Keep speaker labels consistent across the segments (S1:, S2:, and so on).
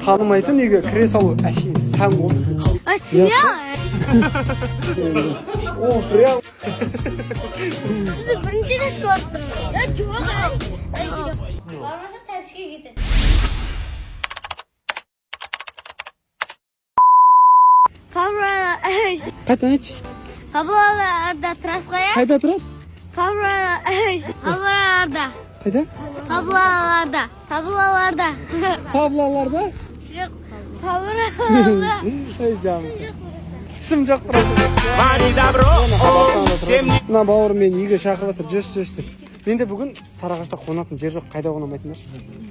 S1: Tanımaytın үйге кіре салу әшейін сән ғой. О, прям.
S2: Sizi birinci net gördüm. Ya çok ay. Varmasa tepsiye gidin.
S1: Қайтан айтшы?
S2: Pablo'larda Traskoya.
S1: Қайда тұрады?
S2: Pablo'larda.
S1: Қайда?
S2: Pablo'larda.
S1: Павлаларда?
S2: Yok. Pablo'larda.
S1: Ей жаным. Тісім жоқ просто. Мына бауырым мені үйге шақырып жатыр, жүрші деп. Менде бүгін Сарыағашта қонатын жер жоқ, қайда қонамайтындар?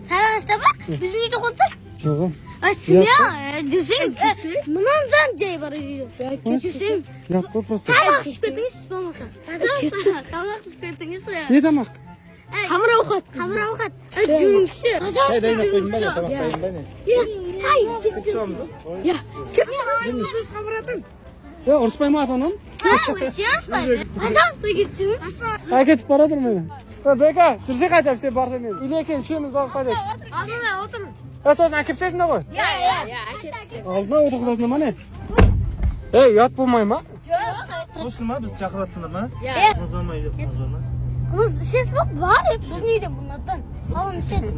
S2: Сарыағашта ба? Bizim үйде қонсақ?
S1: Жоқ.
S2: Жүрсең, мұнан жай бар үйде. Жүрсең.
S1: Ят қой просто.
S2: Тамақ ішіп кетіңіз болмаса. Тамақ ішіп кетіңіз.
S1: Не тамақ?
S2: Қамыр ауқат. Жүріңізші.
S1: Қайда айнап қойдың ба? Тамақ қайын ба не?
S2: Тай.
S1: Ұрыспай ма атанан?
S2: Ұрыспайды. Азан су кетсіңіз.
S1: Кетіп барадыр мені. Бека, жүрсе қайтап сен барса мен. Илекен үшеуміз барып қайтайық.
S2: Алдына отыр.
S1: Сосын әкепсесің да ғой?
S2: Әкепсің.
S1: Алдына отырғызасың ма не? Ұят болмай ма?
S2: Жоқ.
S3: Қосыл ма? Біз шақыратсыңдар ма? Мазамайды, мазама.
S2: Қымыз ішесіз ба? Бар еп. Біздің үйде бұнаттан. Қалым ішеді.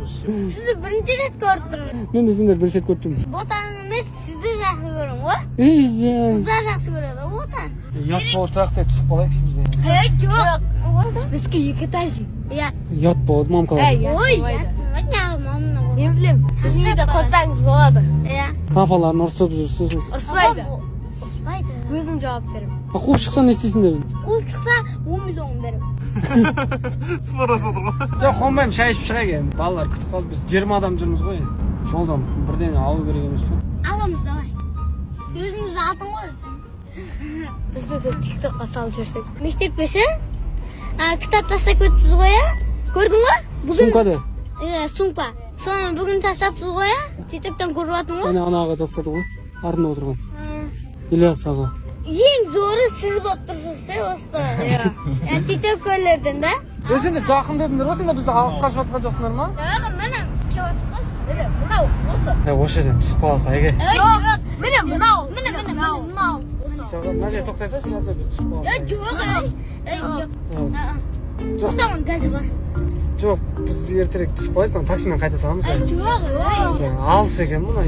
S2: Сізді бірінші рет көріп тұрмын.
S1: Мен де сендер бірінші рет көрдім.
S2: Ботан емес, сізді жақсы көрем ғой.
S1: Жан.
S2: Қыздар жақсы көреді, ботан.
S1: Ұят болды трақта түсіп қалайықшы бізде.
S2: Жоқ.
S4: Бізге екі этажи.
S1: Ұят болды, мамкалар.
S2: Ой,
S4: Мен білем. Біздің үйде қонсаңыз болады.
S1: Папаларын ұрсып жүрсіз.
S4: Ұрыспайды.
S2: Ұрыспайды.
S4: Өзім жауап беремін.
S1: Қуып шықса не істейсіңдер?
S2: Қуып шықса 10 миллион берем.
S3: Спорас отыр ғой.
S1: Жоқ, қонбаймын, шай ішіп шығайық енді. Балалар күтіп қалды, біз 20 адам жүрміз ғой. Жолдан бірден алу керек емес пе?
S2: Аламыз давай. Өзіңізді алдың ғой сен.
S4: Бізді де тиктокқа салып жүрсек.
S2: Мектепке ше? Кітап тастап кетіпсіз ғой, я? Көрдің ғой?
S1: Сумкада?
S2: Сумка. Соны бүгін тастапсыз ғой, я? Тиктоктан көріп жатырмын ғой?
S1: Әне анаға тастады ғой. Артында отырған. Ильяс аға.
S2: Ең зоры сіз болып тұрсыз ше осыда. Тиктокерлерден да?
S1: Сендер жақын дедіңдер ғой, сендер бізді алып қашып жатқан жоқсыңдар ма?
S2: Міне келіп мынау осы.
S1: Осы жерден түсіп қаласың, әйге.
S2: Жоқ, міне мынау.
S1: Жоқ, мына жерде тоқтайсың, біз түсіп қаласың.
S2: Жоқ. Тоқтамын, газы басын.
S1: Жоқ, біз ертерек түсіп қалайық, мен таксимен қайта саламыз.
S2: Жоқ.
S1: Алыс екен мұны.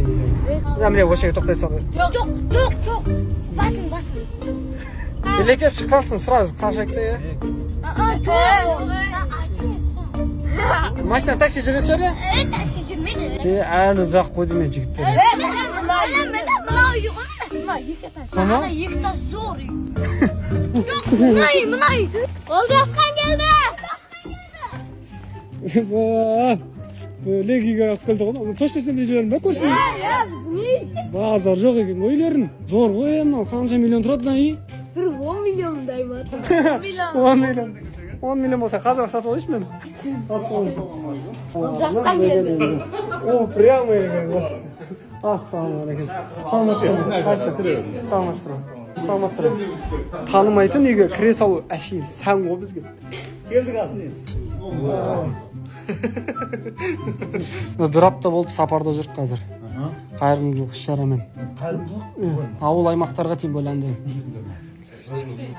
S1: Міне осы жерге тоқтай салайық.
S2: Жоқ. Басын.
S1: Елеке шыққасын, сразу қашайық та, е?
S2: Жоқ.
S1: Машина такси жүретін шығар, е?
S2: Такси жүрмейді.
S1: Әлі ұзақ қойды мен жігіттер.
S2: Мынау үй ғой. Мынау екі этаж.
S1: Tamam.
S2: Екі этаж зор үй. Жоқ, мынау үй. Олжасқан келді.
S1: Легиге алып келді ғой. Точно сенде үйлерің ба көрші?
S2: Біздің үй.
S1: Базар жоқ екен ғой үйлерің. Зор ғой, мынау қанша миллион тұрады мына үй?
S4: Бір 10 миллиондай ма?
S1: 10 миллион болса қазір сатып алайыншы мен.
S4: Олжасқан келді.
S1: О, прямо екен ғой. Ассалаумағалейкум. Саламатсыздар. Танымайтын үйге кіре салу әшейін сән ғой бізге.
S3: Келдік атын.
S1: Бір апта болды сапарда жүріп қазір. Қайырымдылық іс-шарамен. Ауыл аймақтарға тем боланды.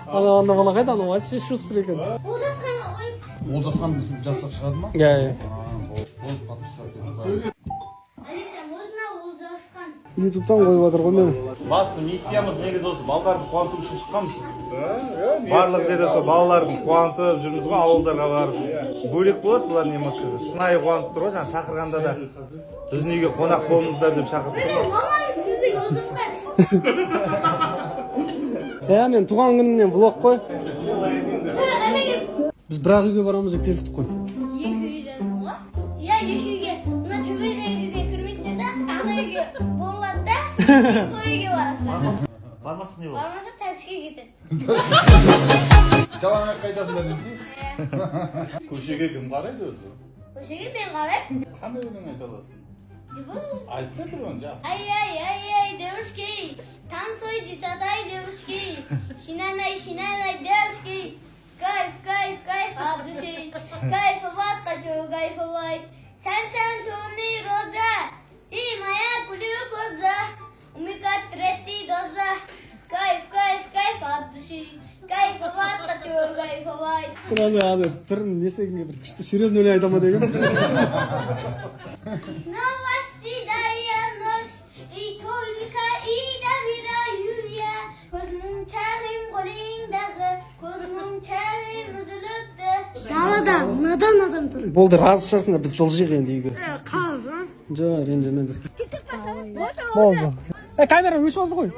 S1: Ана бала қайда? Ана вообще шустер екен.
S3: Олжасқан жасақ шығады ма?
S1: Иә.
S2: Алиса, можно Олжасқан?
S1: Ютубтан қойып отыр ғой мені.
S3: Басты миссиямыз негізі осы балаларды қуанту үшін шыққанбыз. Барлық жерде сол балалардың қуантып жүрміз ғой, ауылдарға барып. Бөлек болады бұлардың эмоциясы. Шынайы қуантып тұр ғой, жаңа шақырғанда да біздің үйге қонақ болыңыздар деп шақырып тұр.
S2: Мамаңыз сіздің Олжасқан.
S1: Мен туған күнімнен влог қой. Біз бірақ үйге барамыз деп келістік қой.
S2: Екі үйден ғой? Иә, екі үйге. Мына төбедегіге кірмесе де, ана үйге болады да, сол үйге барасыздар.
S3: Бармасық не болады?
S2: Бармаса тәпішке кетеді.
S3: Жалаң ақ қайтасыңдар десей?
S5: Көшеге кім қарайды өзі?
S2: Көшеге мен қараймын.
S5: Қандай өлең айта аласың? Айтса бір оны жақсы.
S2: Ай, девушки, танцуйте, татай, девушки. Шинанай, девушки. Кайф от души. Кайфовать хочу, кайфовать. Сен черный роза. Ты моя души. Кайфовать хочу, кайфовать.
S1: аны түрін несегенге бір күшті серьезно өлең айта ма деген.
S2: Снова седая ночь, и только и добира Юлия. Көзмің чағым қолыңдағы, көзмің чағым үзіліпті.
S4: Далада надан адам тұр.
S1: Болды, разы шығарсыңдар, біз жол жиық енді үйге.
S4: Қалыз, а?
S1: Жоқ, ренжімеңдер. Болды. Камера өшіп алды ғой.